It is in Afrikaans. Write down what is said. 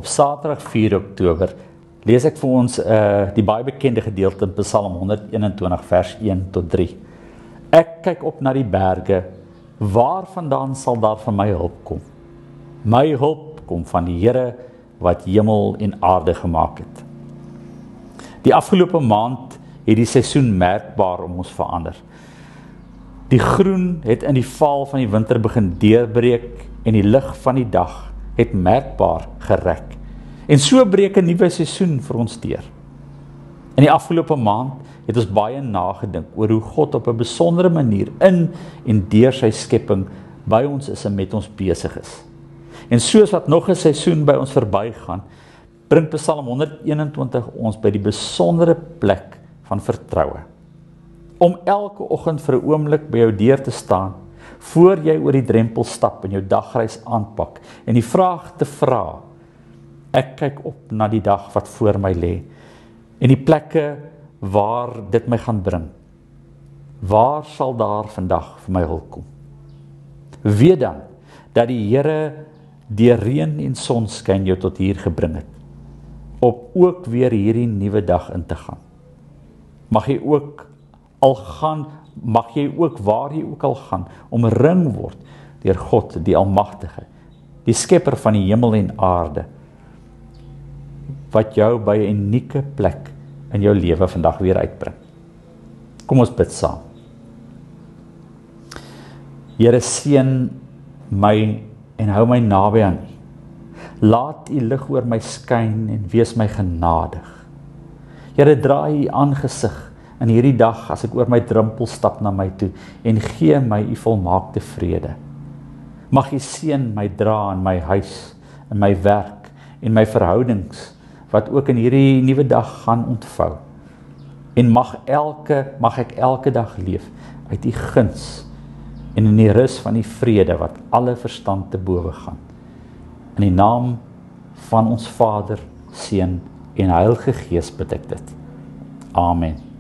Op Saterdag 4 Oktober lees ek vir ons die baie bekende gedeelte in Psalm 121 vers 1 tot 3. Ek kyk op na die berge, waarvandaan sal daar van my hulp kom? My hulp kom van die Here wat hemel en aarde gemaak het. Die afgelope maand het die seisoen merkbaar om ons verander. Die groen het in die val van die winter begin deurbreek en die lig van die dag het merkbaar gerek. En so breek 'n nuwe seisoen vir ons deur. In die afgelope maand het ons baie nagedink oor hoe God op 'n besondere manier in en deur sy skepping by ons is en met ons besig is. En soos wat nog 'n seisoen by ons verbygaan, bring Psalm 121 ons by die besondere plek van vertroue. Om elke oggend vir 'n oomblik by jou deur te staan, voor jy oor die drempel stap en jou dagreis aanpak, en die vraag te vra, ek kyk op na die dag wat voor my lê, en die plekke waar dit my gaan bring. Waar sal daar vandag vir my hulp kom? Weet dan, dat die Here deur reën en sonskyn jou tot hier gebring het, op ook weer hierdie nuwe dag in te gaan. Mag jy ook waar jy ook al gaan, omring word deur God, die Almagtige, die Skepper van die hemel en aarde, wat jou by 'n unieke plek in jou lewe vandag weer uitbring. Kom ons bid saam. Here, seën my en hou my naby aan U. Laat U lig oor my skyn en wees my genadig. Here, draai U aangesig in hierdie dag as ek oor my drempel stap na my toe en gee my U volmaakte vrede. Mag U seën my dra in my huis, in my werk en my verhoudings wat ook in hierdie nuwe dag gaan ontvou. En mag ek elke dag leef uit U guns en in die rus van die vrede wat alle verstand te bowe gaan. In die naam van ons Vader, Seun en Heilige Gees bid ek dit. Amen.